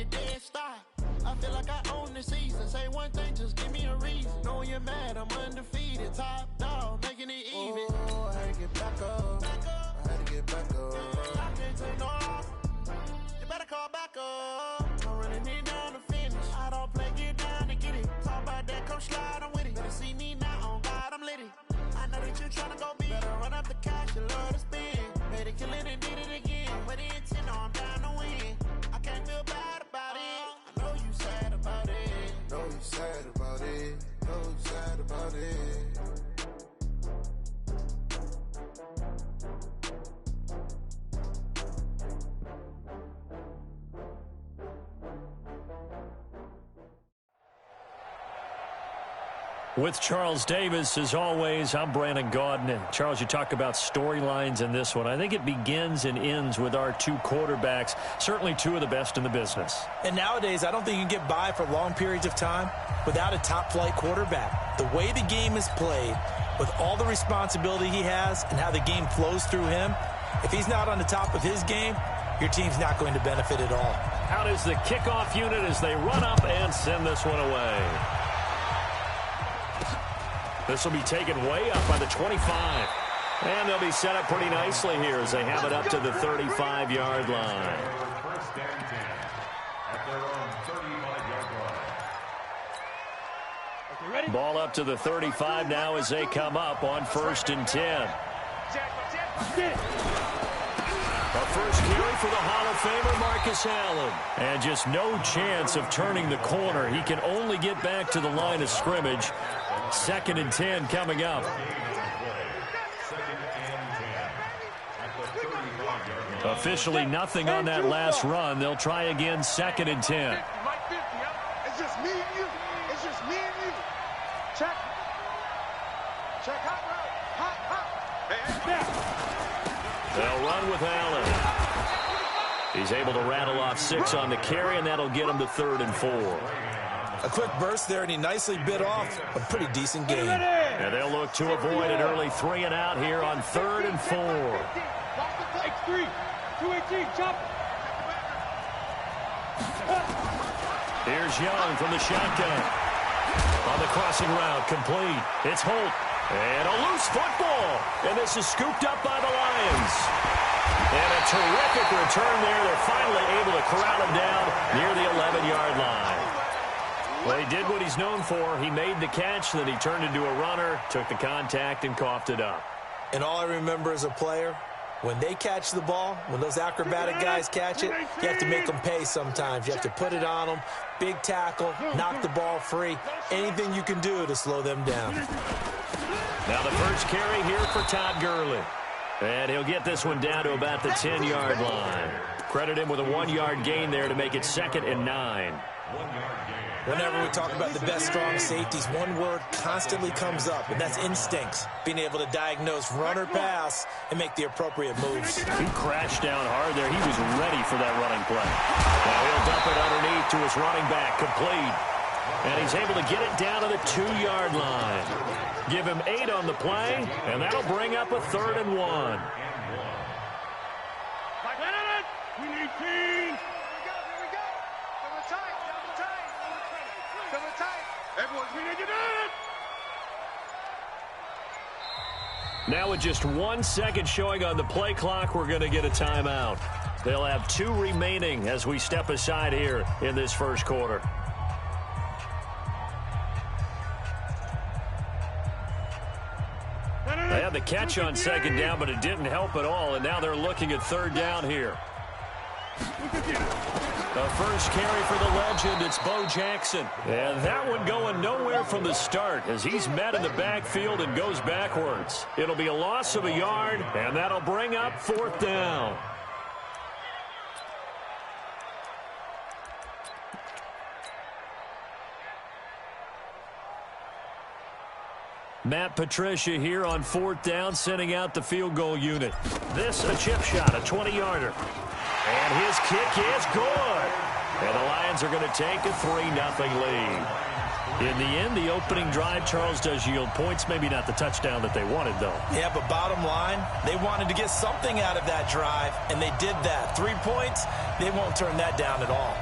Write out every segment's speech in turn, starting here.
it dead stop. I feel like I own the season. Say one thing, just give me a reason. Know you're mad, I'm undefeated. Top dog, making it even. Oh, I had to get back up. I had to get back up. I can't take no loss. You better call back up. I'm running it down to finish. I don't play, get down to get it. Talk about that, come slide, I'm with it. Better see me now, on God, I'm litty. I know that you're trying to go big. Better run up the cash, you love to spin. Made it, kill it, and did it again. With the intent, no, I'm down to win. I can't feel bad about it. I know you sad about it. Know you sad about it. Know you sad about it. With Charles Davis, as always, I'm Brandon Gaudin. And Charles, you talk about storylines in this one. I think it begins and ends with our two quarterbacks, certainly two of the best in the business. And nowadays, I don't think you can get by for long periods of time without a top-flight quarterback. The way the game is played, with all the responsibility he has and how the game flows through him, if he's not on the top of his game, your team's not going to benefit at all. Out is the kickoff unit as they run up and send this one away. This will be taken way up by the 25. And they'll be set up pretty nicely here as they have it up to the 35-yard line. Ball up to the 35 now as they come up on 1st and 10. A first carry for the Hall of Famer Marcus Allen. And just no chance of turning the corner. He can only get back to the line of scrimmage. 2nd and 10 coming up. Officially nothing on that last run. They'll try again 2nd and 10. It's just me and you. It's just me and you. Check. Check hot route. Hot. They'll run with Allen. He's able to rattle off 6 on the carry, and that'll get him to 3rd and 4. A quick burst there, and he nicely bit off a pretty decent game. And they'll look to avoid an early 3 and out here on 3rd and 4. X3, 218, chop. Here's Young from the shotgun. On the crossing route, complete. It's Holt. And a loose football. And this is scooped up by the Lions. And a terrific return there. They're finally able to corral him down near the 11-yard line. Well, he did what he's known for. He made the catch, then he turned into a runner, took the contact, and coughed it up. And all I remember as a player, when they catch the ball, when those acrobatic guys catch it, you have to make them pay sometimes. You have to put it on them, big tackle, knock the ball free, anything you can do to slow them down. Now the first carry here for Todd Gurley. And he'll get this one down to about the 10-yard line. Credit him with a 1-yard gain there to make it 2nd and 9. Whenever we talk about the best strong safeties, one word constantly comes up, and that's instincts. Being able to diagnose run or pass and make the appropriate moves. He crashed down hard there. He was ready for that running play. Now he'll dump it underneath to his running back, complete. And he's able to get it down to the 2-yard line. Give him 8 on the play, and that'll bring up a 3rd and 1. We need team. Now with just 1 second showing on the play clock, we're going to get a timeout. They'll have 2 remaining as we step aside here in this first quarter. They had the catch on 2nd down, but it didn't help at all, and now they're looking at 3rd down here. The first carry for the legend, it's Bo Jackson. And that one going nowhere from the start as he's met in the backfield and goes backwards. It'll be a loss of a yard, and that'll bring up 4th down. Matt Patricia here on 4th down, sending out the field goal unit. This a chip shot, a 20-yarder. And his kick is good. And the Lions are going to take a 3-0 lead. In the end, the opening drive, Charles, does yield points. Maybe not the touchdown that they wanted, though. Yeah, but bottom line, they wanted to get something out of that drive, and they did that. 3 points, they won't turn that down at all.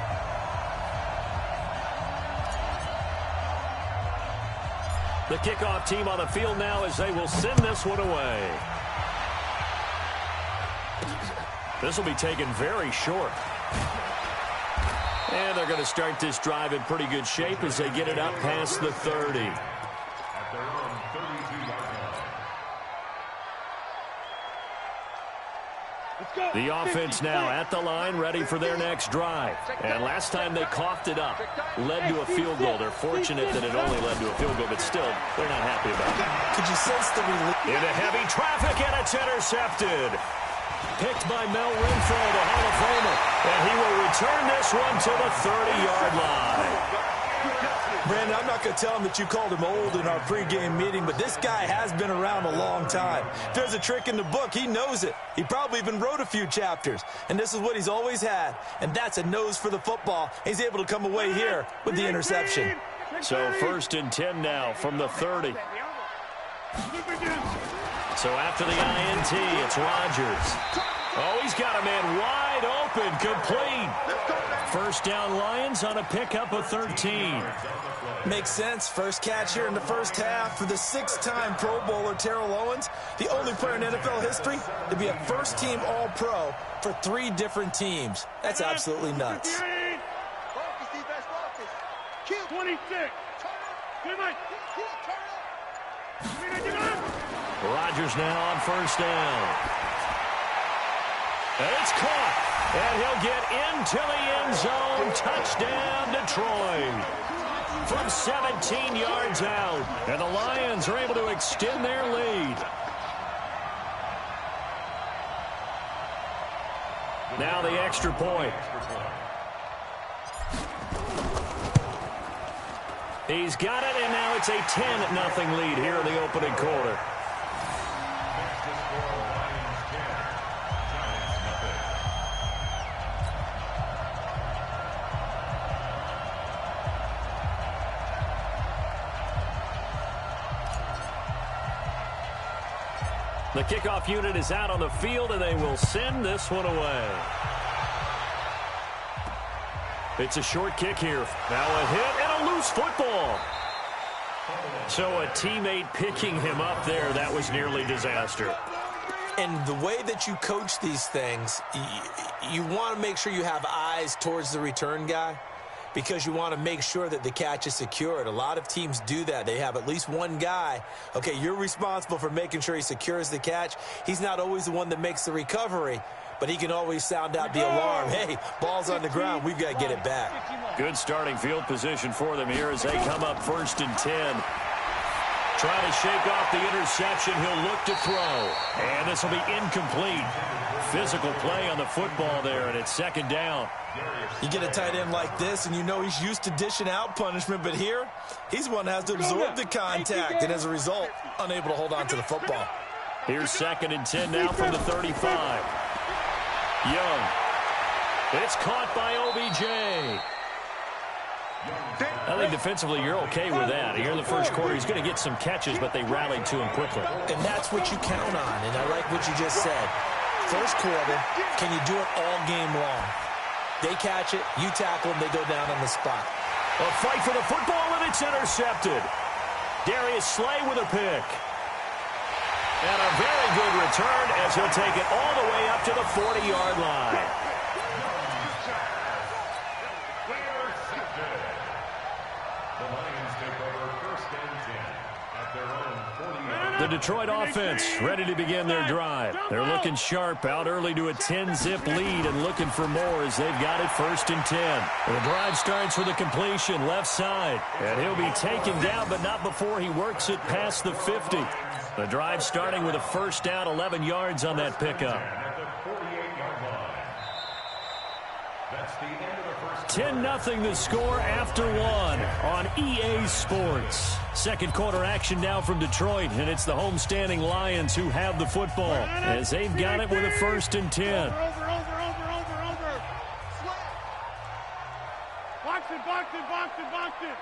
The kickoff team on the field now as they will send this one away. This will be taken very short. And they're going to start this drive in pretty good shape as they get it up past the 30. The offense now at the line, ready for their next drive. And last time they coughed it up, led to a field goal. They're fortunate that it only led to a field goal, but still, they're not happy about it. Could you sense the relief? Into heavy traffic, and it's intercepted. Picked by Mel Renfro, the Hall of Famer. And he will return this one to the 30-yard line. Brandon, I'm not going to tell him that you called him old in our pregame meeting, but this guy has been around a long time. If there's a trick in the book, he knows it. He probably even wrote a few chapters, and this is what he's always had, and that's a nose for the football. He's able to come away here with the interception. So 1st and 10 now from the 30. So after the INT, it's Rodgers. Oh, he's got a man wide open, complete. First down Lions on a pickup of 13. Makes sense. First catch here in the first half for the 6-time Pro Bowler Terrell Owens, the only player in NFL history to be a first-team All-Pro for 3 different teams. That's absolutely nuts. 26. Rodgers now on first down. And it's caught. And he'll get into the end zone. Touchdown, Detroit. From 17 yards out. And the Lions are able to extend their lead. Now the extra point. He's got it, and now it's a 10-0 lead here in the opening quarter. The kickoff unit is out on the field, and they will send this one away. It's a short kick here. Now a hit and a loose football. So a teammate picking him up there, that was nearly disaster. And the way that you coach these things, you want to make sure you have eyes towards the return guy, because you want to make sure that the catch is secured. A lot of teams do that. They have at least one guy. Okay, you're responsible for making sure he secures the catch. He's not always the one that makes the recovery, but he can always sound out the alarm. Hey, ball's on the ground. We've got to get it back. Good starting field position for them here as they come up 1st and 10. Trying to shake off the interception. He'll look to throw. And this will be incomplete. Physical play on the football there, and it's 2nd down. You get a tight end like this, and you know he's used to dishing out punishment, but here, he's one that has to absorb the contact, and as a result, unable to hold on to the football. Here's 2nd and 10 now from the 35. Young. It's caught by OBJ. I think defensively you're okay with that. Here in the first quarter, he's going to get some catches, but they rallied to him quickly. And that's what you count on, and I like what you just said. First quarter, can you do it all game long? They catch it, you tackle them, they go down on the spot. A fight for the football, and it's intercepted. Darius Slay with a pick. And a very good return as he'll take it all the way up to the 40-yard line. The Detroit offense ready to begin their drive. They're looking sharp, out early to a 10-zip lead and looking for more as they've got it 1st and 10. The drive starts with a completion left side, and he'll be taken down, but not before he works it past the 50. The drive starting with a first down, 11 yards on that pickup. 10-0 the score after one on EA Sports. Second quarter action now from Detroit, and it's the homestanding Lions who have the football as they've got it with a 1st and 10. Over. Box it.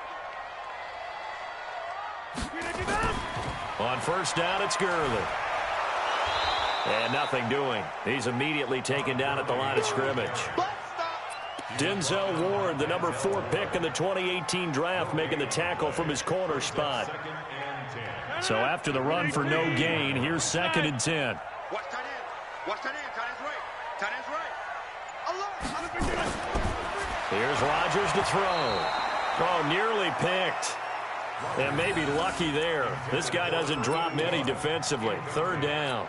On first down, it's Gurley. And nothing doing. He's immediately taken down at the line of scrimmage. Denzel Ward, the number 4 pick in the 2018 draft, making the tackle from his corner spot. So after the run for no gain, here's 2nd and 10. Watch tight end. Watch tight end. Tight end's right. Tight end's right. Here's Rodgers to throw. Oh, nearly picked. And maybe lucky there. This guy doesn't drop many defensively. 3rd down.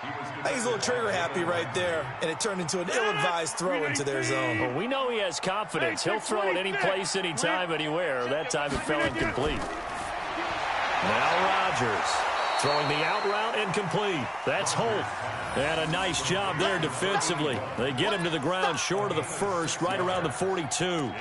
I think he's a little trigger happy right there, and it turned into an ill-advised throw into their zone. Well, we know he has confidence. He'll throw it any place, anytime, anywhere. That time it fell incomplete. Now Rodgers throwing the out route incomplete. That's Holt. And a nice job there defensively. They get him to the ground short of the first, right around the 42.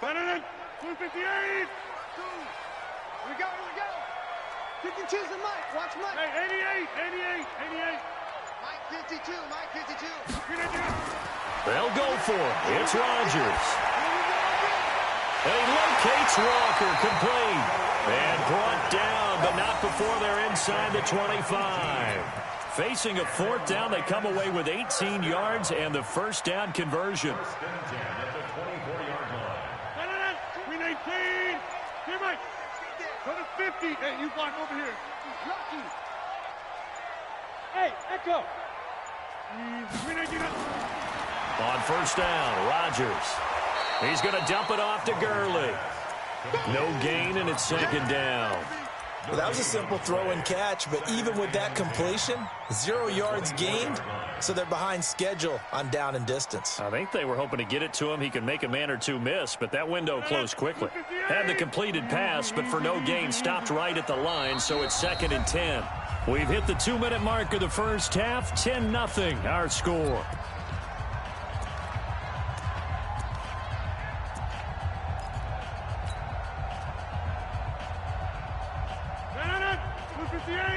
Better 258. We go. 52's the Mike. Watch Mike. Hey, 88. Mike 52. They'll go for it. It's Rodgers. He locates Walker, complete. And brought down, but not before they're inside the 25. Facing a 4th down, they come away with 18 yards and the 1st down conversion. 319. Here, Mike. Go to 50. Hey, you block over here. Lucky. Hey, Echo. 319. On 1st down, Rodgers. He's going to dump it off to Gurley. No gain, and it's 2nd down. Well, that was a simple throw and catch, but even with that completion, 0 yards gained, so they're behind schedule on down and distance. I think they were hoping to get it to him. He could make a man or two miss, but that window closed quickly. Had the completed pass, but for no gain, stopped right at the line, so it's 2nd and 10. We've hit the 2-minute mark of the first half, 10-0 our score.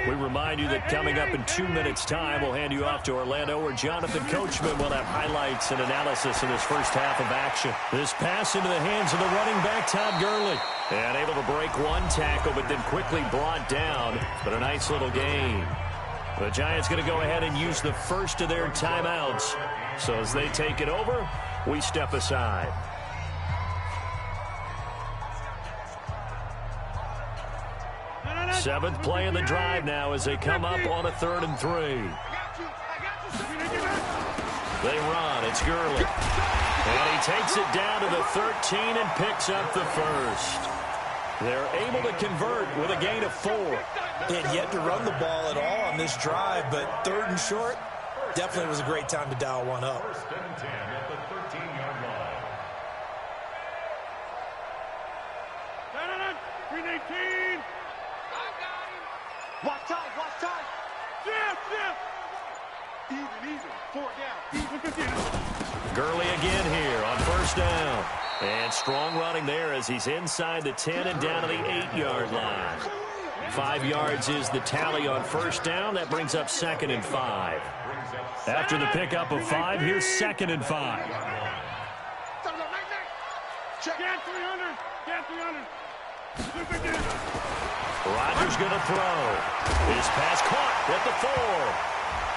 We remind you that coming up in 2 minutes' time, we'll hand you off to Orlando, where Jonathan Coachman will have highlights and analysis of this first half of action. This pass into the hands of the running back, Todd Gurley. And able to break one tackle, but then quickly brought down. But a nice little gain. The Giants going to go ahead and use the first of their timeouts. So as they take it over, we step aside. Seventh play in the drive now as they come up on a 3rd and 3. They run. It's Gurley. And he takes it down to the 13 and picks up the first. They're able to convert with a gain of 4. They had yet to run the ball at all on this drive, but 3rd and short, definitely was a great time to dial one up. 319. Watch time. Jeff. Even. 4 down. Gurley again here on 1st down. And strong running there as he's inside the 10 and down to the 8-yard line. 5 yards is the tally on 1st down. That brings up 2nd and 5. After the pickup of 5, here's 2nd and 5. Get 300. Rodgers going to throw. His pass caught at the 4.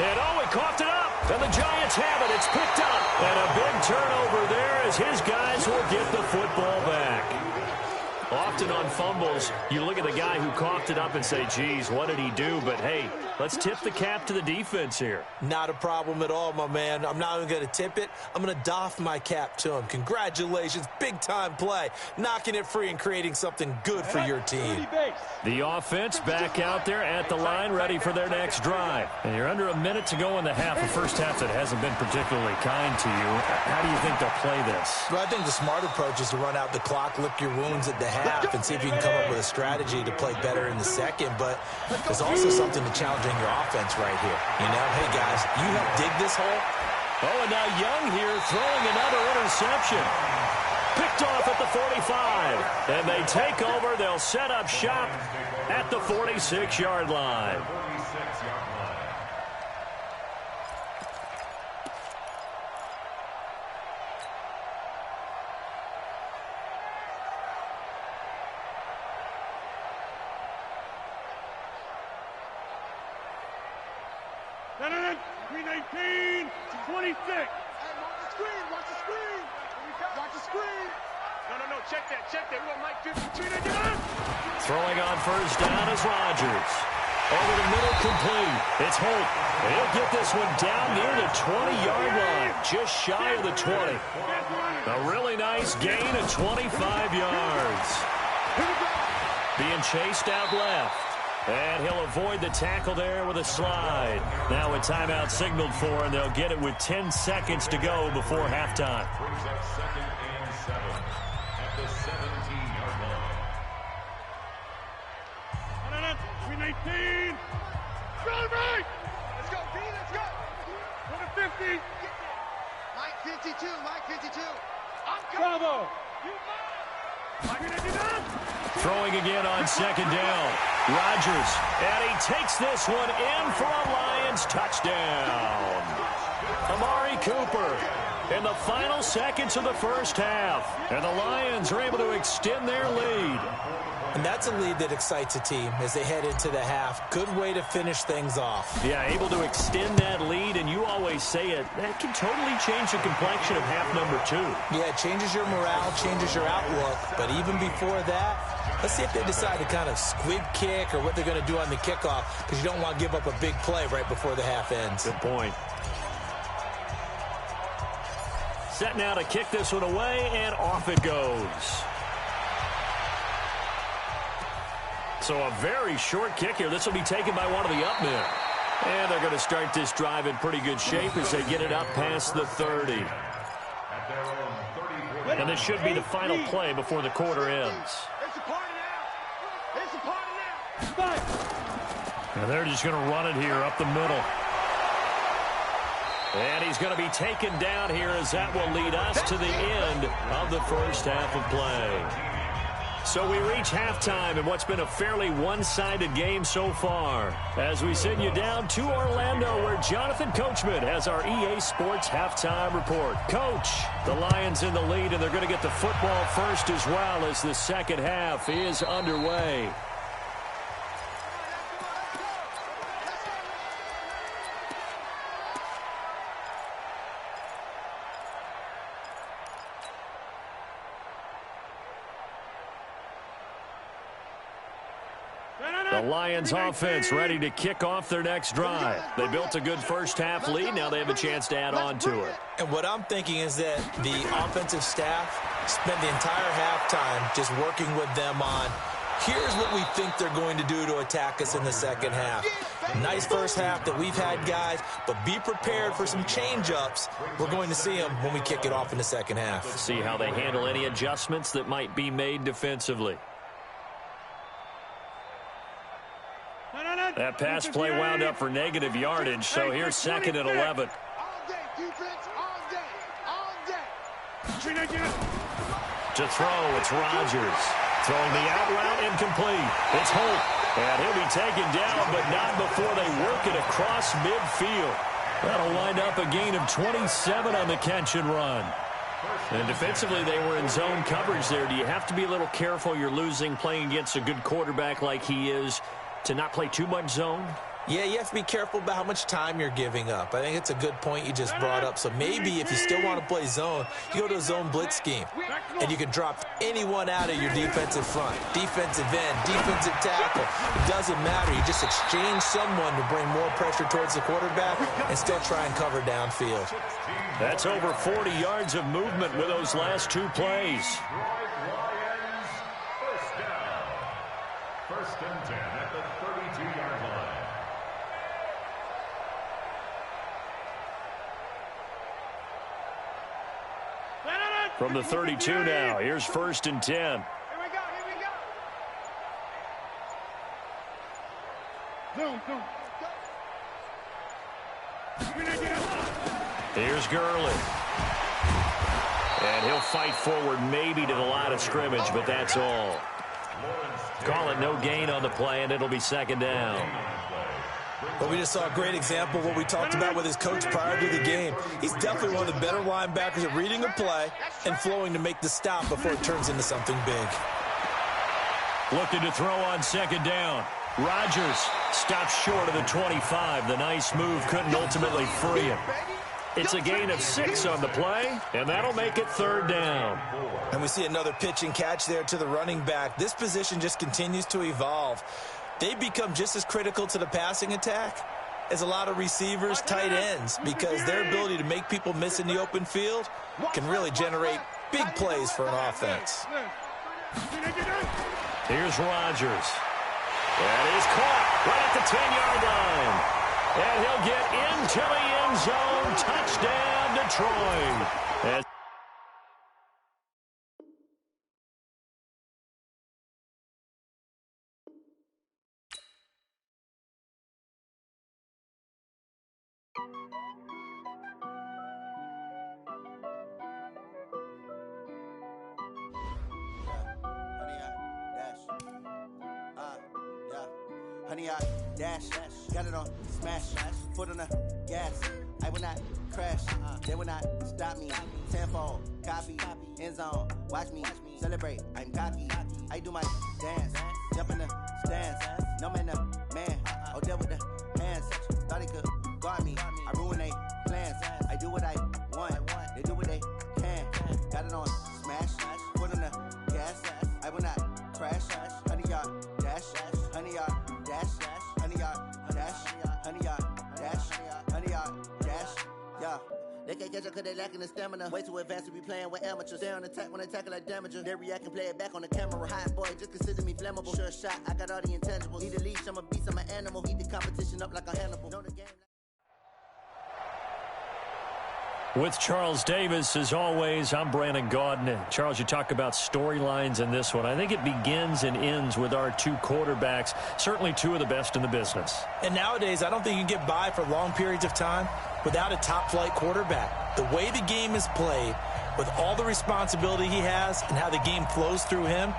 And he coughed it up. And the Giants have it. It's picked up. And a big turnover there as his guys will get the football back. Often on fumbles, you look at the guy who coughed it up and say, geez, what did he do? But, hey, let's tip the cap to the defense here. Not a problem at all, my man. I'm not even going to tip it. I'm going to doff my cap to him. Congratulations. Big-time play. Knocking it free and creating something good for your team. The offense back out there at the line, ready for their next drive. And you're under a minute to go in the half. A first half that hasn't been particularly kind to you. How do you think they'll play this? Well, I think the smart approach is to run out the clock, lick your wounds at the half, and see if you can come up with a strategy to play better in the second. But there's also something to challenging your offense right here. You know, hey, guys, you help dig this hole. Oh, and now Young here throwing another interception. Picked off at the 45. And they take over. They'll set up shop at the 46-yard line. 319 to 26. Hey, watch the screen, watch the screen. Watch the screen. No, check that. We want Mike 53. Throwing on first down is Rodgers. Over the middle, complete. It's Holt. He'll get this one down near the 20-yard line, just shy of the 20. A really nice gain of 25 yards. Being chased out left. And he'll avoid the tackle there with a slide. Now a timeout signaled for, and they'll get it with 10 seconds to go before halftime. Brings up 2nd and 7 at the 17-yard line. 319. Run right. Let's go, B, let's go. 150. Mike 52. Bravo. Throwing again on second down. Rodgers, and he takes this one in for a Lions touchdown. Amari Cooper in the final seconds of the first half. And the Lions are able to extend their lead. And that's a lead that excites a team as they head into the half. Good way to finish things off. Yeah, able to extend that lead, and you always say it, that can totally change the complexion of half number 2. Yeah, it changes your morale, changes your outlook. But even before that, let's see if they decide to kind of squib kick or what they're going to do on the kickoff, because you don't want to give up a big play right before the half ends. Good point. Set now to kick this one away, and off it goes. So a very short kick here. This will be taken by one of the up men. And they're going to start this drive in pretty good shape as they get it up past the 30. And this should be the final play before the quarter ends. It's a party now. It's a party now. And they're just going to run it here up the middle. And he's going to be taken down here as that will lead us to the end of the first half of play. So we reach halftime in what's been a fairly one-sided game so far. As we send you down to Orlando, where Jonathan Coachman has our EA Sports halftime report. Coach, the Lions in the lead, and they're going to get the football first as well as the second half is underway. The Lions offense ready to kick off their next drive. They built a good first half lead. Now they have a chance to add on to it. And what I'm thinking is that the offensive staff spent the entire halftime just working with them on, here's what we think they're going to do to attack us in the second half. Nice first half that we've had, guys, but be prepared for some change-ups. We're going to see them when we kick it off in the second half. See how they handle any adjustments that might be made defensively. That pass play wound up for negative yardage, so here's 2nd and 11. All day, defense, all day. To throw, it's Rodgers. Throwing the out route, incomplete. It's Holt, and he'll be taken down, but not before they work it across midfield. That'll wind up a gain of 27 on the catch and run. And defensively, they were in zone coverage there. Do you have to be a little careful? You're losing playing against a good quarterback like he is, to not play too much zone? Yeah, you have to be careful about how much time you're giving up. I think it's a good point you just brought up. So maybe if you still want to play zone, you go to a zone blitz scheme. And you can drop anyone out of your defensive front. Defensive end, defensive tackle. It doesn't matter. You just exchange someone to bring more pressure towards the quarterback and still try and cover downfield. That's over 40 yards of movement with those last 2 plays. First and 10 at the 32-yard line. From the 32 now, here's 1st and 10. Here we go. Here's Gurley. And he'll fight forward maybe to the line of scrimmage, but that's all. Call it no gain on the play, and it'll be 2nd down. Well, we just saw a great example of what we talked about with his coach prior to the game. He's definitely one of the better linebackers at reading a play and flowing to make the stop before it turns into something big. Looking to throw on 2nd down. Rodgers stops short of the 25. The nice move couldn't ultimately free him. It's a gain of 6 on the play, and that'll make it 3rd down. And we see another pitch and catch there to the running back. This position just continues to evolve. They become just as critical to the passing attack as a lot of receivers, tight ends, because their ability to make people miss in the open field can really generate big plays for an offense. Here's Rodgers. That is caught right at the 10-yard line. And he'll get into the end zone. Touchdown, Detroit. Honey, I dash, got it on smash, foot on the gas. I will not crash, they will not stop me. Tenfold, copy, end zone, watch me celebrate. I'm cocky, I do my dance, jump in the stands. No man, the man, oh, deal with the hands. Thought he could guard me, I ruin they plans. I do what I want, they do what they can. Got it on smash, foot on the gas. I will not crash, honey, y'all dash, honey, y'all. Honey, yeah. They can't catch up cause they lacking the stamina. Way too advanced to be playing with amateurs. They on attack when they tackle like damager. They react and play it back on the camera. Hot boy, just consider me flammable. Sure shot, I got all the intangibles. Need a leash, I'm a beast, I'm an animal. Heat the competition up like a Hannibal. Know the game. With Charles Davis, as always, I'm Brandon Gaudin. Charles, you talk about storylines in this one. I think it begins and ends with our 2 quarterbacks, certainly 2 of the best in the business. And nowadays, I don't think you can get by for long periods of time without a top-flight quarterback. The way the game is played, with all the responsibility he has and how the game flows through him,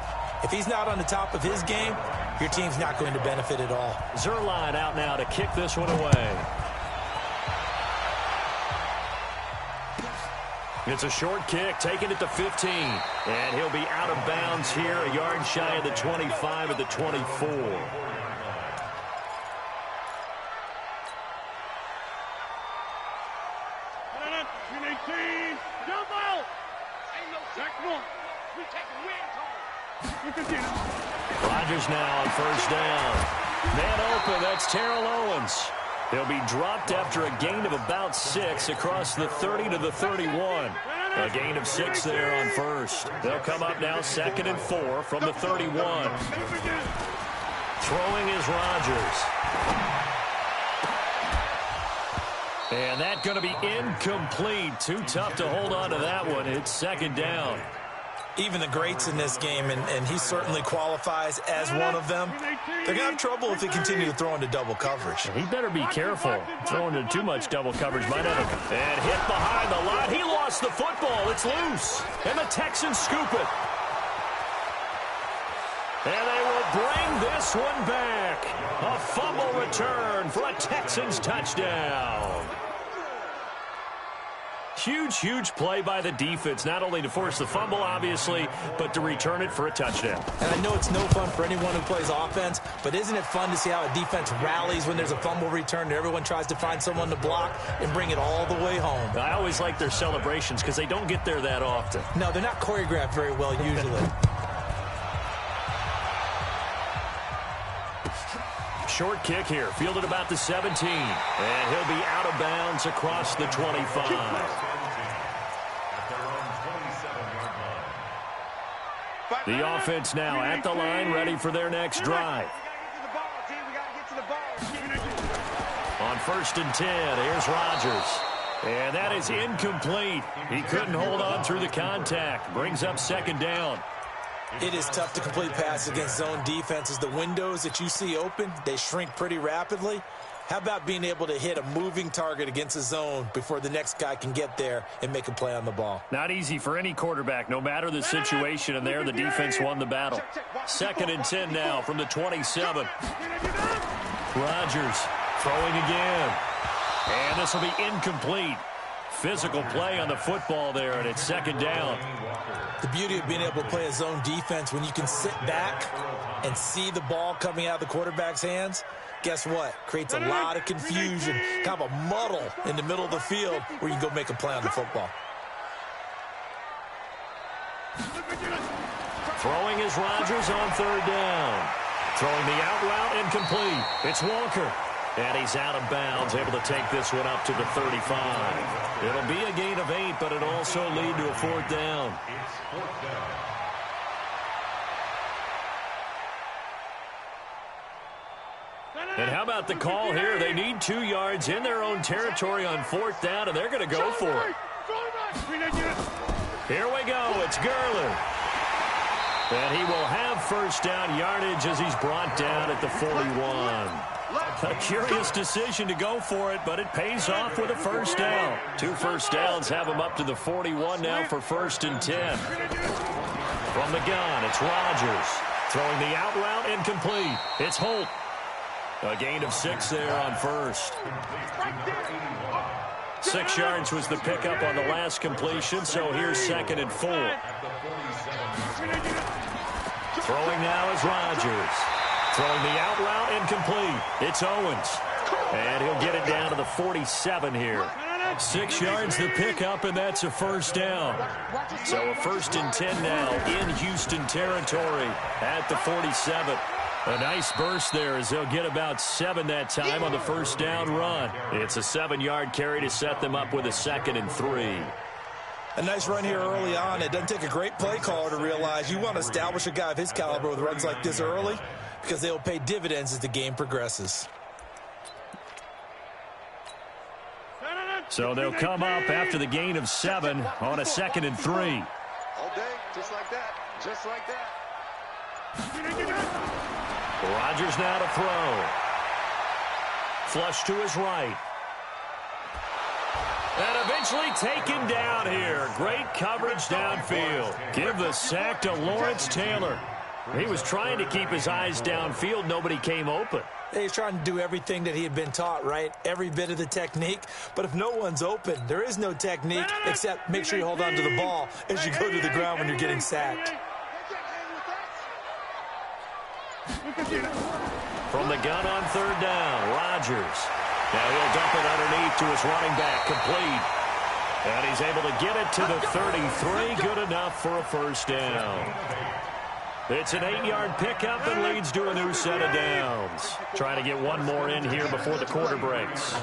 if he's not on the top of his game, your team's not going to benefit at all. Zuerlein out now to kick this one away. It's a short kick, taking it to 15. And he'll be out of bounds here, a yard shy of the 25 at the 24. Rodgers now on 1st down. Man open, that's Terrell Owens. He'll be dropped after a gain of about 6 across the 30 to the 31. A gain of 6 there on 1st. They'll come up now 2nd and 4 from the 31. Throwing is Rodgers. And that's going to be incomplete. Too tough to hold on to that one. It's 2nd down. Even the greats in this game, and he certainly qualifies as one of them, they're going to have trouble if they continue to throw into double coverage. He better be careful. Throwing into too much double coverage might have a... And hit behind the line. He lost the football. It's loose. And the Texans scoop it. And they will bring this one back. A fumble return for a Texans touchdown. Huge, huge play by the defense, not only to force the fumble, obviously, but to return it for a touchdown. And I know it's no fun for anyone who plays offense, but isn't it fun to see how a defense rallies when there's a fumble return and everyone tries to find someone to block and bring it all the way home? I always like their celebrations because they don't get there that often. No, they're not choreographed very well usually. Short kick here, fielded about the 17. And he'll be out of bounds across the 25. The offense now at the line, ready for their next drive. On 1st and 10, here's Rodgers. And that is incomplete. He couldn't hold on through the contact. Brings up 2nd down. It is tough to complete passes against zone defenses. The windows that you see open, they shrink pretty rapidly. How about being able to hit a moving target against a zone before the next guy can get there and make a play on the ball? Not easy for any quarterback, no matter the situation, and there the defense won the battle. 2nd and 10 now from the 27. Rodgers throwing again. And this will be incomplete. physical play on the football there, and it's second down. The beauty of being able to play a zone defense, when you can sit back and see the ball coming out of the quarterback's hands, guess what? Creates a lot of confusion, kind of a muddle in the middle of the field where you can go make a play on the football. Throwing is Rodgers on third down. Throwing the out route incomplete. It's Walker. And he's out of bounds, able to take this one up to the 35. It'll be a gain of 8, but it'll also lead to a fourth down. And how about the call here? They need 2 yards in their own territory on fourth down, and they're going to go for it. Here we go. It's Gurley. And he will have first down yardage as he's brought down at the 41. A curious decision to go for it, but it pays off with a first down. 2 first downs have him up to the 41 now for 1st and 10. From the gun, it's Rodgers. Throwing the out route incomplete. It's Holt. A gain of 6 there on first. 6 yards was the pickup on the last completion, so here's 2nd and 4. Throwing now is Rodgers. Throwing the out route incomplete. It's Owens. And he'll get it down to the 47 here. 6 yards the pickup, and that's a first down. So a 1st and 10 now in Houston territory at the 47. A nice burst there as they'll get about 7 that time on the first down run. It's a 7-yard carry to set them up with a 2nd and 3. A nice run here early on. It doesn't take a great play caller to realize you want to establish a guy of his caliber with runs like this early, because they'll pay dividends as the game progresses. So they'll come up after the gain of 7 on a 2nd and 3. All day, just like that. Just like that. Rodgers now to throw. Flush to his right. And eventually taken down here. Great coverage downfield. Give the sack to Lawrence Taylor. He was trying to keep his eyes downfield. Nobody came open. He's trying to do everything that he had been taught, right? Every bit of the technique. But if no one's open, there is no technique except make sure you hold on to the ball as you go to the ground when you're getting sacked. From the gun on third down, Rodgers. Now he'll dump it underneath to his running back, complete. And he's able to get it to the 33, good enough for a first down. It's an 8-yard pickup and leads to a new set of downs. Trying to get one more in here before the quarter breaks.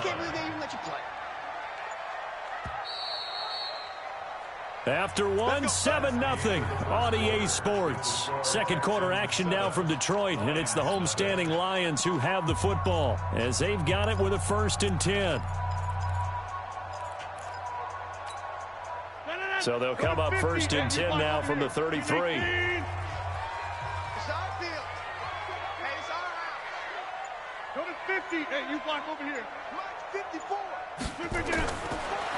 After one, 7-0 on EA Sports. Second quarter action now from Detroit, and it's the homestanding Lions who have the football as they've got it with a 1st and 10. So they'll come up 1st and 10 now from the 33. Hey, you block over here. 54.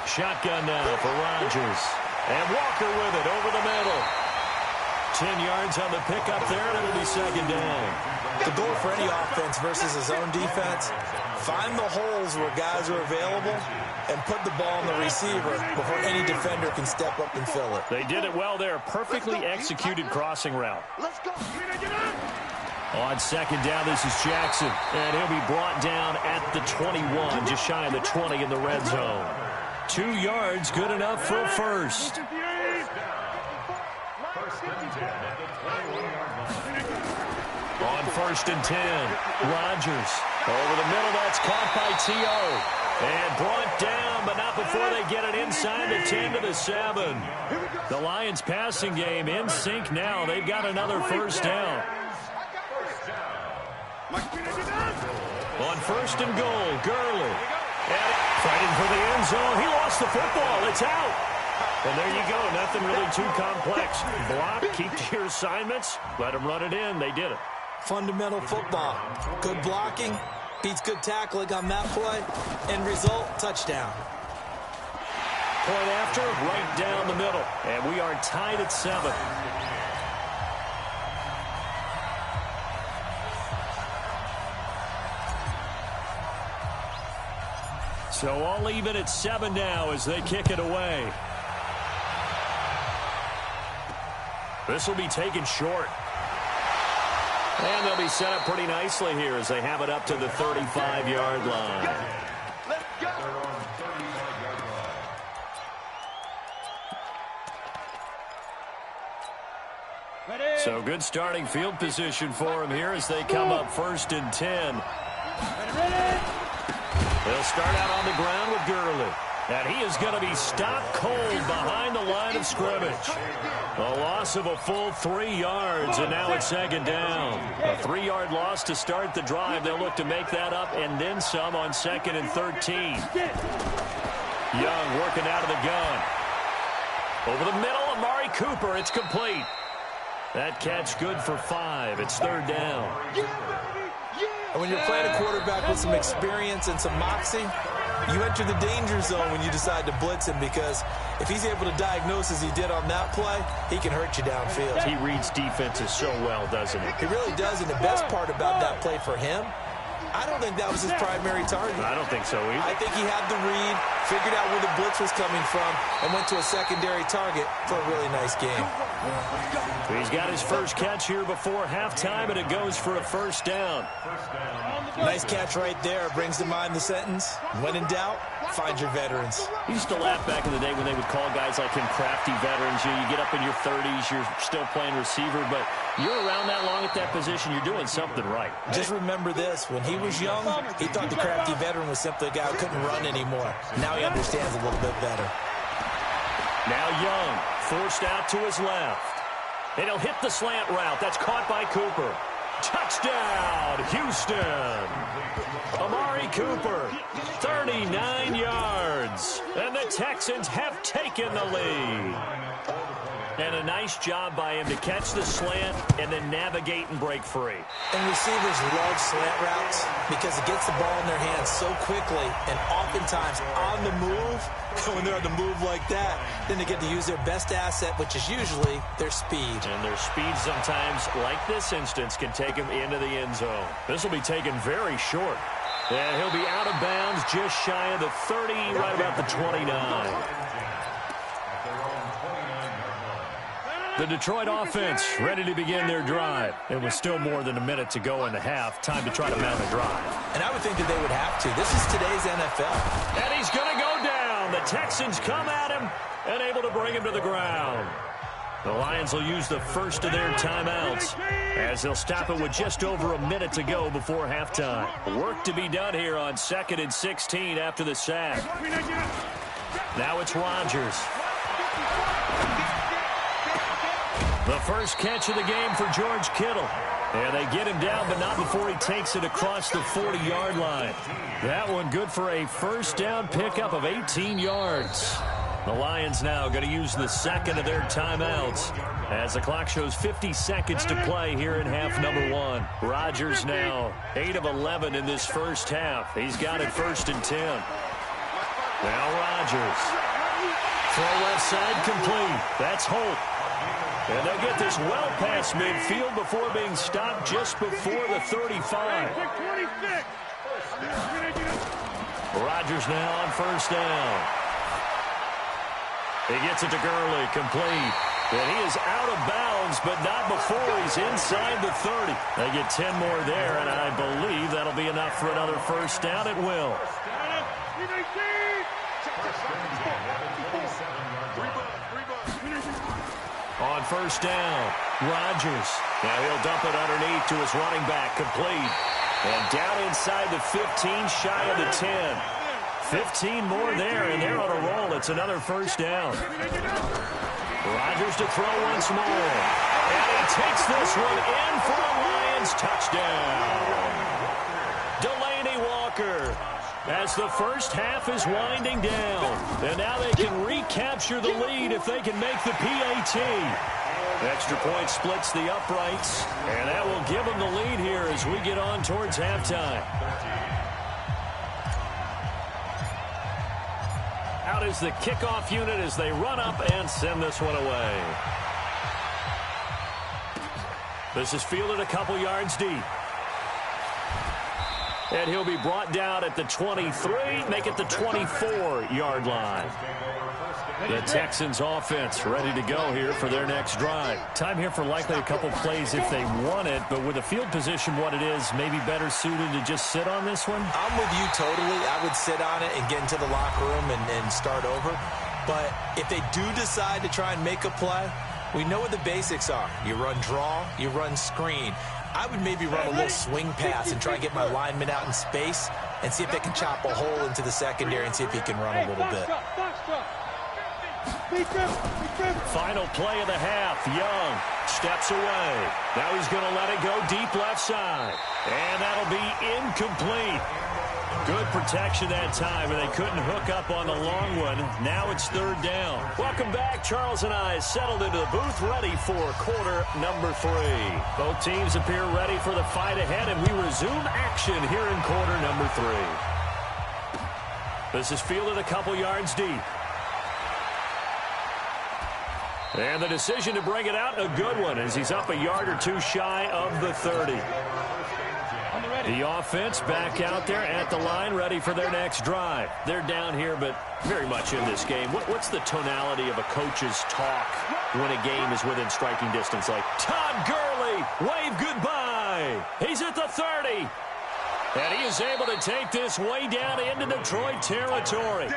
Shotgun now for Rodgers. And Walker with it over the middle. 10 yards on the pickup there, and it'll be second down. The goal for any offense versus his own defense, find the holes where guys are available and put the ball on the receiver before any defender can step up and fill it. They did it well there. Perfectly executed crossing route. Let's go. On second down, this is Jackson. And he'll be brought down at the 21, just shy of the 20 in the red zone. 2 yards, good enough for a first. On 1st and 10, Rodgers. Over the middle, that's caught by T.O. And brought down, but not before they get it inside the 10 to the 7. The Lions passing game in sync now. They've got another first down. On 1st and goal, Gurley. And fighting for the end zone. He lost the football. It's out. And there you go. Nothing really too complex. Block, keep to your assignments. Let them run it in. They did it. Fundamental football. Good blocking beats good tackling on that play. End result, touchdown. Point after, right down the middle. And we are tied at 7. So all even at 7 now as they kick it away. This will be taken short. And they'll be set up pretty nicely here as they have it up to the 35-yard line. Let's go. So good starting field position for him here as they come up 1st and 10. They'll start out on the ground with Gurley. And he is going to be stopped cold behind the line of scrimmage. A loss of a full 3 yards, and now it's 2nd down. A 3-yard loss to start the drive. They'll look to make that up and then some on 2nd and 13. Young working out of the gun. Over the middle, Amari Cooper. It's complete. That catch good for 5. It's 3rd down. And when you're playing a quarterback with some experience and some moxie, you enter the danger zone when you decide to blitz him, because if he's able to diagnose as he did on that play, he can hurt you downfield. He reads defenses so well, doesn't he? He really does, and the best part about that play for him, I don't think that was his primary target. I don't think so either. I think he had the read, figured out where the blitz was coming from, and went to a secondary target for a really nice game. He's got his first catch here before halftime, and it goes for a 1st down. Nice catch right there. Brings to mind the sentence, when in doubt, find your veterans. You used to laugh back in the day when they would call guys like him crafty veterans. You get up in your 30s, you're still playing receiver, but you're around that long at that position, you're doing something right. Just remember this. When he was young, he thought the crafty veteran was simply a guy who couldn't run anymore. Now he understands a little bit better. Now Young, forced out to his left. And he'll hit the slant route. That's caught by Cooper. Touchdown, Houston. Amari Cooper, 39 yards. And the Texans have taken the lead. And a nice job by him to catch the slant and then navigate and break free. And receivers love slant routes because it gets the ball in their hands so quickly and oftentimes on the move. When they're on the move like that, then they get to use their best asset, which is usually their speed. And their speed sometimes, like this instance, can take him into the end zone. This will be taken very short. And he'll be out of bounds just shy of the 30, right about the 29. The Detroit offense ready to begin their drive. It was still more than a minute to go in the half. Time to try to mount a drive. And I would think that they would have to. This is today's NFL. And he's going to go down. The Texans come at him and able to bring him to the ground. The Lions will use the first of their timeouts as they'll stop it with just over a minute to go before halftime. Work to be done here on 2nd and 16 after the sack. Now it's Rodgers. The first catch of the game for George Kittle. And they get him down, but not before he takes it across the 40-yard line. That one good for a 1st down pickup of 18 yards. The Lions now going to use the second of their timeouts as the clock shows 50 seconds to play here in half number 1. Rodgers now 8 of 11 in this first half. He's got it 1st and 10. Now Rodgers. Throw left side complete. That's Holt. And they'll get this well past midfield before being stopped just before the 35. Rodgers now on 1st down. He gets it to Gurley, complete. And he is out of bounds, but not before he's inside the 30. They get 10 more there, and I believe that'll be enough for another 1st down. It will. On 1st down, Rodgers. Now he'll dump it underneath to his running back, complete. And down inside the 15, shy of the 10. 15 more there, and they're on a roll. It's another 1st down. Rodgers to throw once more. And he takes this one in for a Lions touchdown. Delaney Walker. As the first half is winding down. And now they can recapture the lead if they can make the PAT. Extra point splits the uprights. And that will give them the lead here as we get on towards halftime. Out is the kickoff unit as they run up and send this one away. This is fielded a couple yards deep. And he'll be brought down at the 23, make it the 24-yard line. The Texans offense ready to go here for their next drive. Time here for likely a couple plays if they want it, but with the field position what it is, maybe better suited to just sit on this one? I'm with you totally. I would sit on it and get into the locker room and start over. But if they do decide to try and make a play, we know what the basics are. You run draw, you run screen. I would maybe run a little swing pass and try and get my lineman out in space and see if they can chop a hole into the secondary and see if he can run a little bit. Final play of the half. Young steps away. Now he's going to let it go deep left side. And that'll be incomplete. Good protection that time, and they couldn't hook up on the long one. Now it's third down. Welcome back. Charles and I settled into the booth, ready for quarter number 3. Both teams appear ready for the fight ahead, and we resume action here in quarter number 3. This is fielded a couple yards deep. And the decision to bring it out, a good one, as he's up a yard or two shy of the 30. The offense back out there at the line, ready for their next drive. They're down here, but very much in this game. What's the tonality of a coach's talk when a game is within striking distance? Like, Todd Gurley, wave goodbye. He's at the 30. And he is able to take this way down into Detroit territory.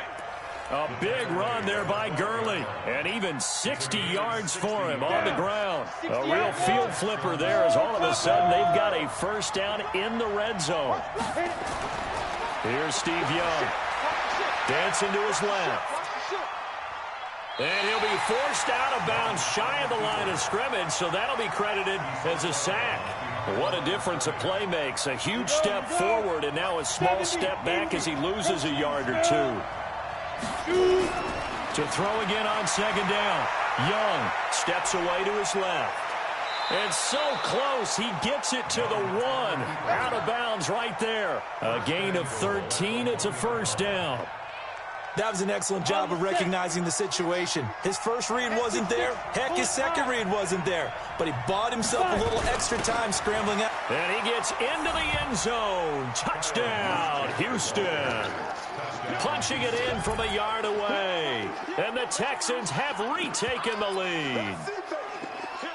A big run there by Gurley, and even 60 yards for him on the ground. A real field flipper there, as all of a sudden they've got a first down in the red zone. Here's Steve Young. Dancing to his left. And he'll be forced out of bounds shy of the line of scrimmage, so that'll be credited as a sack. What a difference a play makes. A huge step forward, and now a small step back as he loses a yard or two. To throw again on second down. Young steps away to his left. And so close, he gets it to the 1. Out of bounds right there. A gain of 13, it's a first down. That was an excellent job of recognizing the situation. His first read wasn't there. Heck, his second read wasn't there. But he bought himself a little extra time scrambling out. And he gets into the end zone. Touchdown, Houston. Punching it in from a yard away. And the Texans have retaken the lead.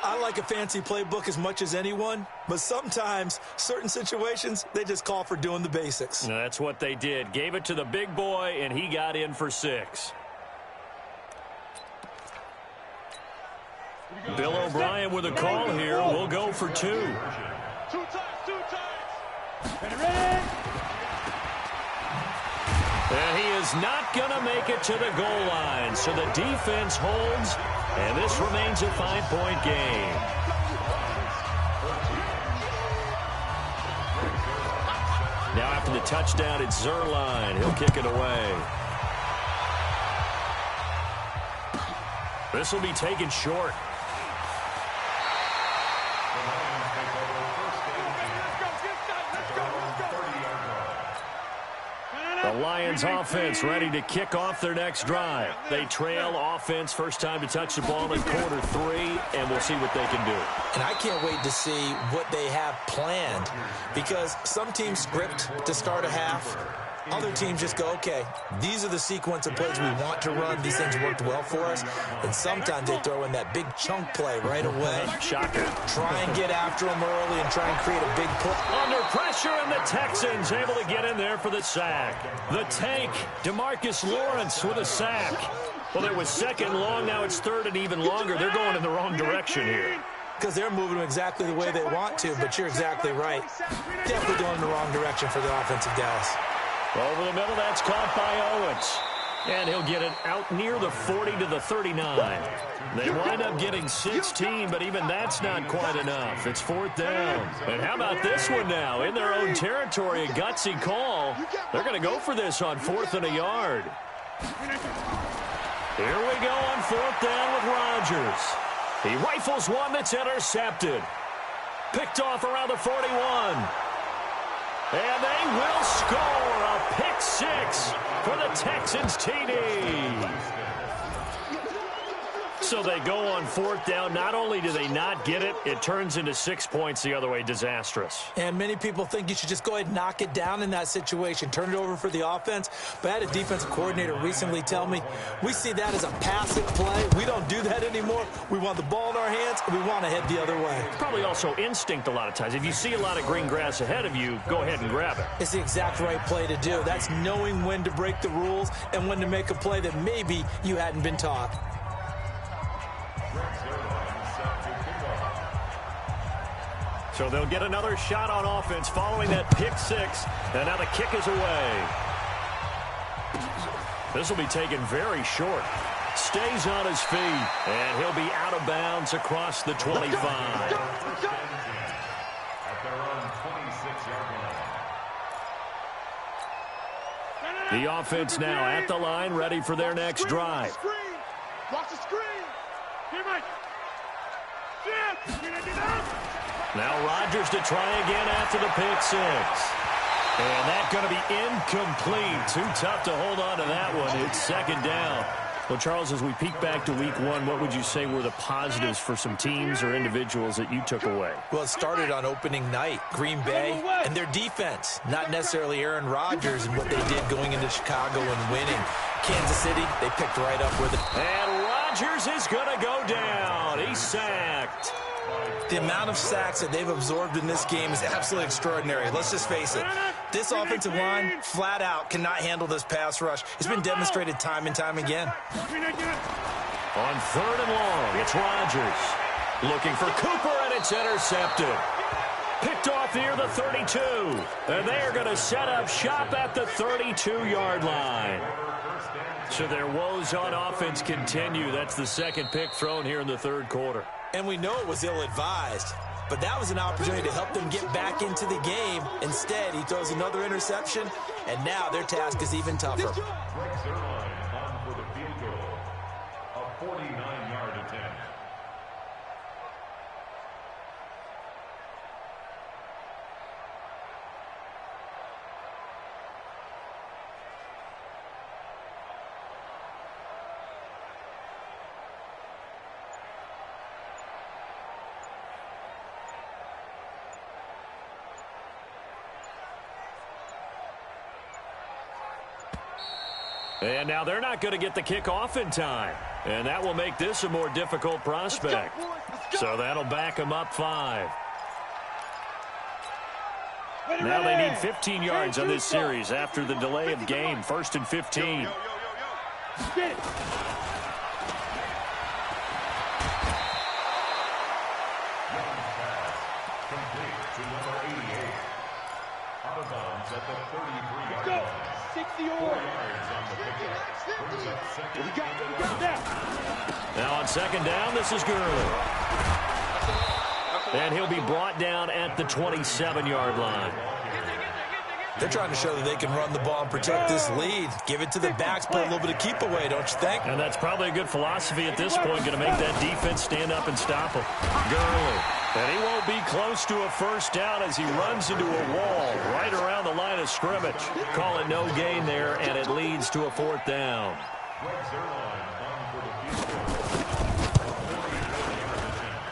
I like a fancy playbook as much as anyone, but sometimes certain situations, they just call for doing the basics. That's what they did. Gave it to the big boy, and he got in for 6. Bill O'Brien with a call here. We'll go for 2. Two times. Ready? And he is not going to make it to the goal line, so the defense holds, and this remains a 5-point game. Now after the touchdown, it's Zuerlein. He'll kick it away. This will be taken short. The Lions offense ready to kick off their next drive. They trail offense, first time to touch the ball in quarter 3, and we'll see what they can do. And I can't wait to see what they have planned, because some teams script to start a half. Other teams just go, okay, these are the sequence of plays we want to run. These things worked well for us. And sometimes they throw in that big chunk play right away. Shocker. Try and get after them early and try and create a big push. Under pressure, and the Texans able to get in there for the sack. The tank, DeMarcus Lawrence with a sack. Well, it was second long. Now it's third and even longer. They're going in the wrong direction here. Because they're moving them exactly the way they want to, but you're exactly right. Definitely going in the wrong direction for the offensive Dallas. Over the middle, that's caught by Owens. And he'll get it out near the 40 to the 39. They wind up getting 16, but even that's not quite enough. It's fourth down. And how about this one now? In their own territory, a gutsy call. They're going to go for this on 4th and a yard. Here we go on 4th down with Rodgers. He rifles one that's intercepted. Picked off around the 41. And they will score a pick 6 for the Texans TD. So they go on fourth down. Not only do they not get it, it turns into 6 points the other way. Disastrous. And many people think you should just go ahead and knock it down in that situation. Turn it over for the offense. But I had a defensive coordinator recently tell me, we see that as a passive play. We don't do that anymore. We want the ball in our hands, and we want to head the other way. Probably also instinct a lot of times. If you see a lot of green grass ahead of you, go ahead and grab it. It's the exact right play to do. That's knowing when to break the rules and when to make a play that maybe you hadn't been taught. So they'll get another shot on offense following that pick six. And now the kick is away. This will be taken very short. Stays on his feet. And he'll be out of bounds across the 25. At their own 26-yard line. The offense now at the line, ready for their next drive. Watch the screen. Here, Mike. Now Rodgers to try again after the pick six. And that's going to be incomplete. Too tough to hold on to that one. It's second down. Well, Charles, as we peek back to week one, what would you say were the positives for some teams or individuals that you took away? Well, it started on opening night. Green Bay and their defense. Not necessarily Aaron Rodgers and what they did going into Chicago and winning. Kansas City, they picked right up with it. And Rodgers is going to go down. He's sacked. The amount of sacks that they've absorbed in this game is absolutely extraordinary. Let's just face it. This offensive line, flat out, cannot handle this pass rush. It's been demonstrated time and time again. On third and long, it's Rodgers. Looking for Cooper, and it's intercepted. Picked off near the 32. And they are going to set up shop at the 32-yard line. So their woes on offense continue. That's the second pick thrown here in the third quarter. And we know it was ill-advised, but that was an opportunity to help them get back into the game. Instead, he throws another interception, and now their task is even tougher. Greg Zuerlein on for the field goal. A 49-yard attempt. And now they're not going to get the kickoff in time. And that will make this a more difficult prospect. So that'll back them up 5. Now they need 15 yards on this series after the delay of game. 1st and 15. Complete to number 88. Out of bounds at the 33-yard line. 60 4 yards on the pickup. Brings up second. We got that. Now on second down, this is Gurley. And he'll be brought down at the 27-yard line. They're trying to show that they can run the ball and protect this lead. Give it to the backs, put a little bit of keep away, don't you think? And that's probably a good philosophy at this point, going to make that defense stand up and stop him. Gurley. And he won't be close to a first down as he runs into a wall right around the line of scrimmage. Call it no gain there, and it leads to a 4th down.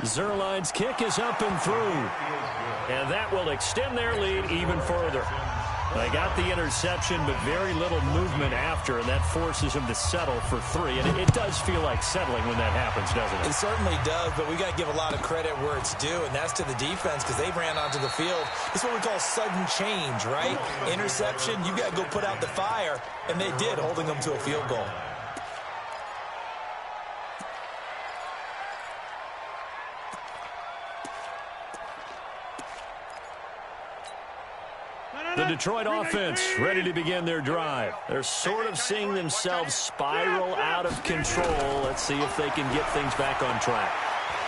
Zuerlein's kick is up and through. And that will extend their lead even further. They got the interception, but very little movement after, and that forces them to settle for 3. And it does feel like settling when that happens, doesn't it? It certainly does, but we got to give a lot of credit where it's due, and that's to the defense because they ran onto the field. It's what we call sudden change, right? Interception, you got to go put out the fire, and they did, holding them to a field goal. The Detroit offense ready to begin their drive. They're sort of seeing themselves spiral out of control. Let's see if they can get things back on track.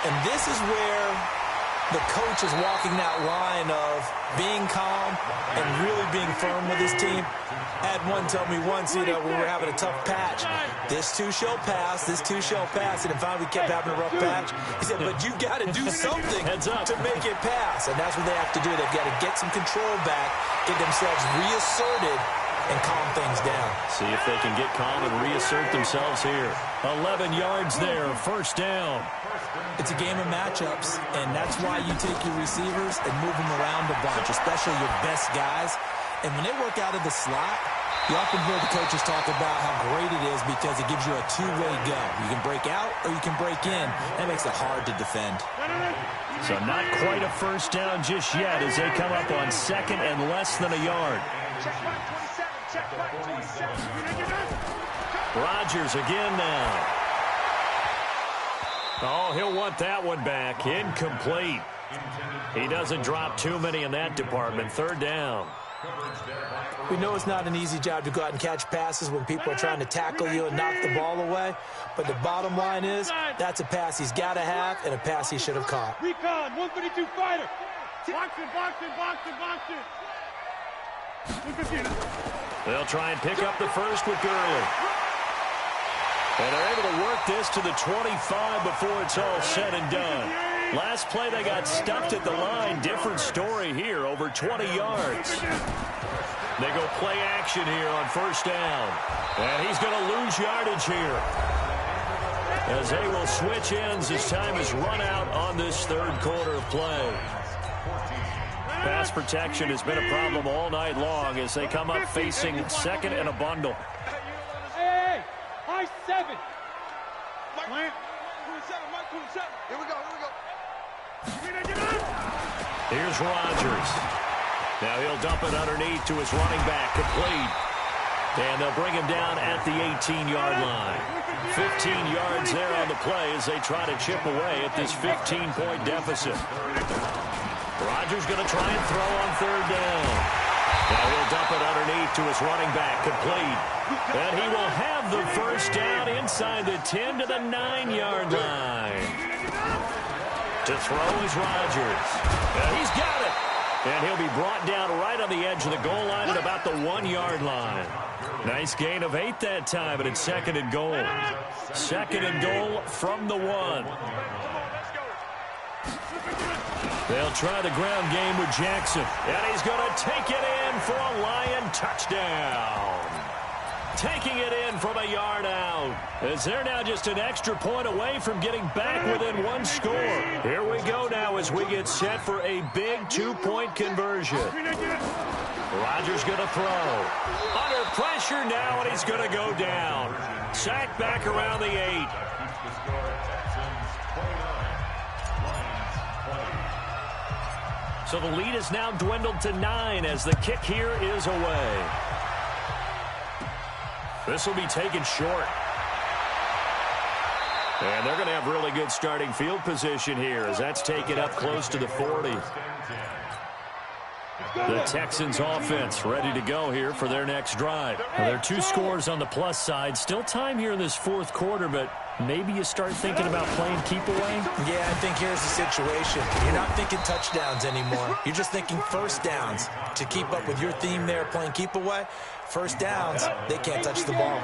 And this is where the coach is walking that line of being calm and really being firm with his team. I had one tell me once, we were having a tough patch. This too shall pass, this too shall pass. And finally we kept having a rough patch. He said, but you got to do something to make it pass. And that's what they have to do. They've got to get some control back, get themselves reasserted, and calm things down. See if they can get calm and reassert themselves here. 11 yards there, first down. It's a game of matchups, and that's why you take your receivers and move them around a bunch, especially your best guys. And when they work out of the slot, you often hear the coaches talk about how great it is because it gives you a two-way go. You can break out or you can break in. That makes it hard to defend. So not quite a first down just yet as they come up on second and less than a yard. Rodgers again now. Oh, he'll want that one back. Incomplete. He doesn't drop too many in that department. Third down. We know it's not an easy job to go out and catch passes when people are trying to tackle you and knock the ball away. But the bottom line is, that's a pass he's got to have and a pass he should have caught. Recon, 152 fighter. Boxing. They'll try and pick up the first with Gurley. And they're able to work this to the 25 before it's all said and done. Last play, they got stuffed at the line. Different story here, over 20 yards. They go play action here on first down. And he's going to lose yardage here, as they will switch ends as time is run out on this third quarter of play. Pass protection has been a problem all night long as they come up facing second and a bundle. Hey, high 7. Mike, 27. Here we go. Here's Rodgers. Now he'll dump it underneath to his running back, complete. And they'll bring him down at the 18-yard line. 15 yards there on the play as they try to chip away at this 15-point deficit. Rodgers going to try and throw on third down. Now he'll dump it underneath to his running back, complete. And he will have the first down inside the 10 to the 9-yard line. To throw is Rodgers. And he's got it. And he'll be brought down right on the edge of the goal line at about the 1-yard line. Nice gain of 8 that time, and it's second and goal. Second and goal from the 1. They'll try the ground game with Jackson. And he's going to take it in for a Lion touchdown. Taking it in from a yard out, as they're now just an extra point away from getting back within one score. Here we go now as we get set for a big 2-point conversion. Rodgers going to throw. Under pressure now, and he's going to go down. Sacked back around the 8. So the lead is now dwindled to 9 as the kick here is away. This will be taken short. And they're going to have really good starting field position here as that's taken up close to the 40. The Texans offense ready to go here for their next drive. Well, there are 2 scores on the plus side. Still time here in this fourth quarter, but maybe you start thinking about playing keep away? Yeah, I think here's the situation. You're not thinking touchdowns anymore. You're just thinking first downs. To keep up with your theme there, playing keep away, first downs, they can't touch the ball.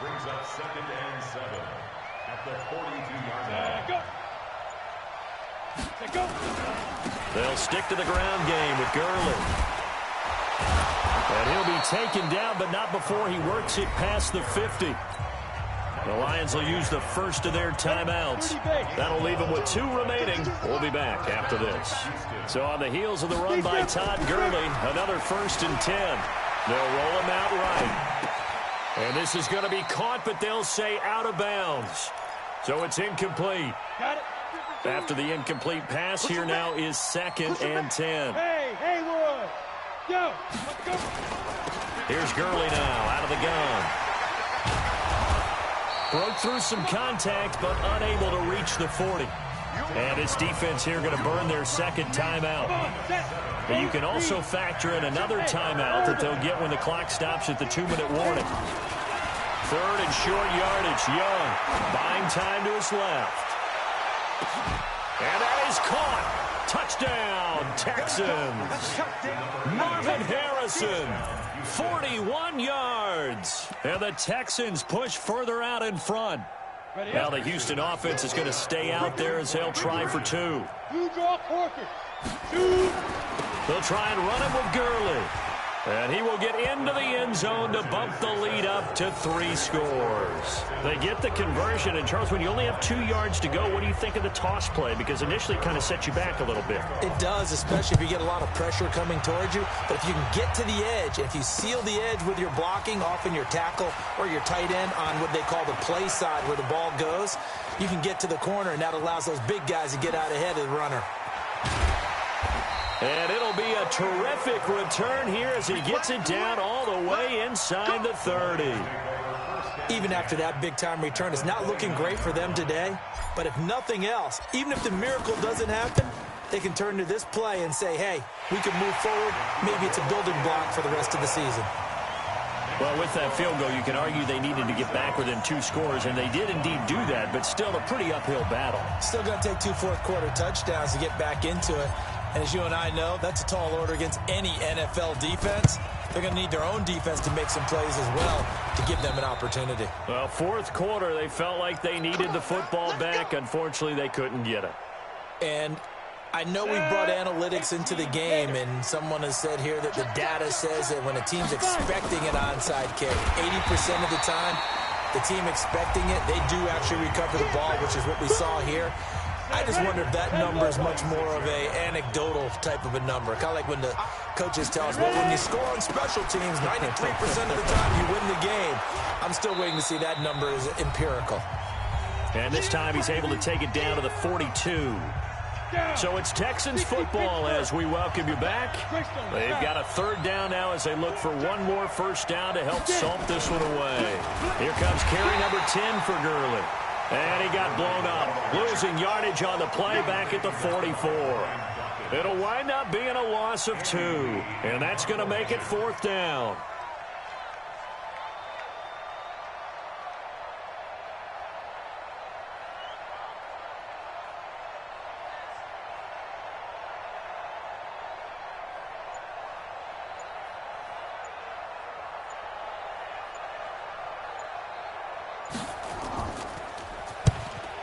Brings up second and 7 at the 42-yard line. They'll stick to the ground game with Gurley. And he'll be taken down, but not before he works it past the 50. The Lions will use the first of their timeouts. That'll leave them with 2 remaining. We'll be back after this. So on the heels of the run by Todd Gurley, another 1st and 10. They'll roll him out right. And this is going to be caught, but they'll say out of bounds. So it's incomplete. After the incomplete pass, here now is 2nd and 10. Hey, Lloyd. Go. Let's go. Here's Gurley now out of the gun. Broke through some contact, but unable to reach the 40. And his defense here going to burn their second timeout. But you can also factor in another timeout that they'll get when the clock stops at the 2-minute warning. 3rd and short yardage. Young buying time to his left. And that is caught. Touchdown, Texans. Marvin Harrison, 41 yards. And the Texans push further out in front. Now the Houston offense is going to stay out there as they'll try for two. They'll try and run him with Gurley. And he will get into the end zone to bump the lead up to 3 scores. They get the conversion. And, Charles, when you only have 2 yards to go, what do you think of the toss play? Because initially it kind of sets you back a little bit. It does, especially if you get a lot of pressure coming towards you. But if you can get to the edge, if you seal the edge with your blocking, often your tackle or your tight end on what they call the play side where the ball goes, you can get to the corner, and that allows those big guys to get out ahead of the runner. And it'll be a terrific return here as he gets it down all the way inside the 30. Even after that big-time return, it's not looking great for them today. But if nothing else, even if the miracle doesn't happen, they can turn to this play and say, hey, we can move forward. Maybe it's a building block for the rest of the season. Well, with that field goal, you can argue they needed to get back within 2 scores, and they did indeed do that, but still a pretty uphill battle. Still going to take 2 fourth-quarter touchdowns to get back into it. And as you and I know, that's a tall order against any NFL defense. They're going to need their own defense to make some plays as well to give them an opportunity. Well, fourth quarter, they felt like they needed the football back. Unfortunately, they couldn't get it. And I know we brought analytics into the game, and someone has said here that the data says that when a team's expecting an onside kick, 80% of the time, the team expecting it, they do actually recover the ball, which is what we saw here. I just wonder if that number is much more of a anecdotal type of a number. Kind of like when the coaches tell us, well, when you score on special teams, 93% of the time you win the game. I'm still waiting to see that number is empirical. And this time he's able to take it down to the 42. So it's Texans football as we welcome you back. They've got a 3rd down now as they look for one more first down to help salt this one away. Here comes carry number 10 for Gurley. And he got blown up, losing yardage on the play back at the 44. It'll wind up being a loss of 2, and that's going to make it 4th down.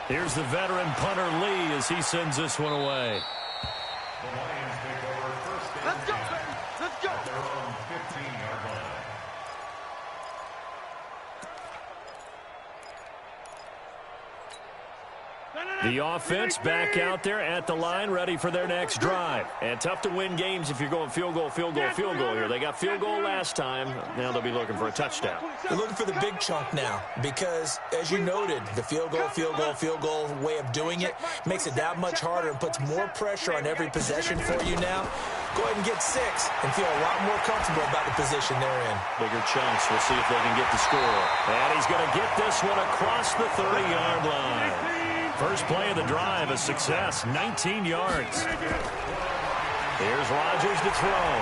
Here's the veteran punter Lee as he sends this one away. The Lions take over first down. Let's go, baby. Let's go. At their own 15-yard line. The offense back out there at the line, ready for their next drive. And tough to win games if you're going field goal, field goal, field goal here. They got field goal last time. Now they'll be looking for a touchdown. They're looking for the big chunk now because, as you noted, the field goal way of doing it makes it that much harder and puts more pressure on every possession for you now. Go ahead and get 6 and feel a lot more comfortable about the position they're in. Bigger chunks. We'll see if they can get the score. And he's going to get this one across the 30-yard line. First play of the drive, a success, 19 yards. Here's Rodgers to throw.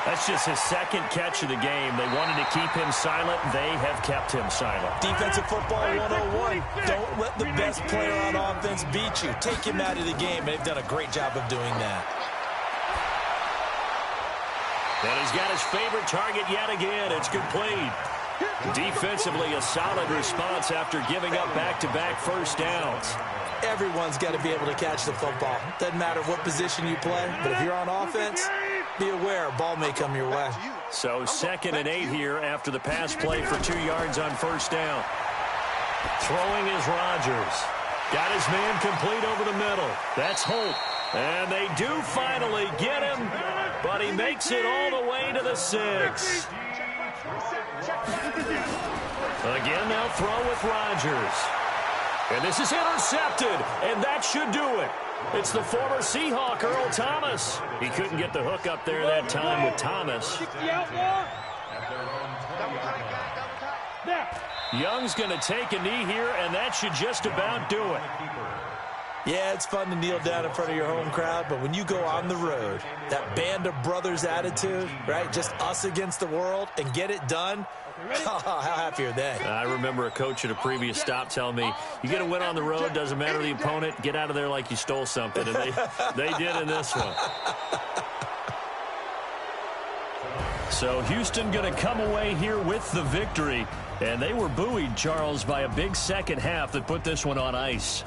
That's just his 2nd catch of the game. They wanted to keep him silent. They have kept him silent. Defensive football 101. Don't let the best player on offense beat you. Take him out of the game, and they've done a great job of doing that. And he's got his favorite target yet again. It's complete. Defensively, a solid response after giving up back-to-back first downs. Everyone's got to be able to catch the football. Doesn't matter what position you play, but if you're on offense, be aware, ball may come your way. So 2nd and 8 here after the pass play for 2 yards on first down. Throwing is Rodgers. Got his man complete over the middle. That's Holt. And they do finally get him, but he makes it all the way to the 6. Again, they'll throw with Rodgers. And this is intercepted, and that should do it. It's the former Seahawk, Earl Thomas. He couldn't get the hook up there that time with Thomas. Young's going to take a knee here, and that should just about do it. Yeah, it's fun to kneel down in front of your home crowd, but when you go on the road, that band of brothers attitude, right, just us against the world, and get it done, how happy are they? I remember a coach at a previous stop telling me, you get a win on the road, doesn't matter the opponent, get out of there like you stole something, and they did in this one. So Houston going to come away here with the victory. And they were buoyed, Charles, by a big second half that put this one on ice.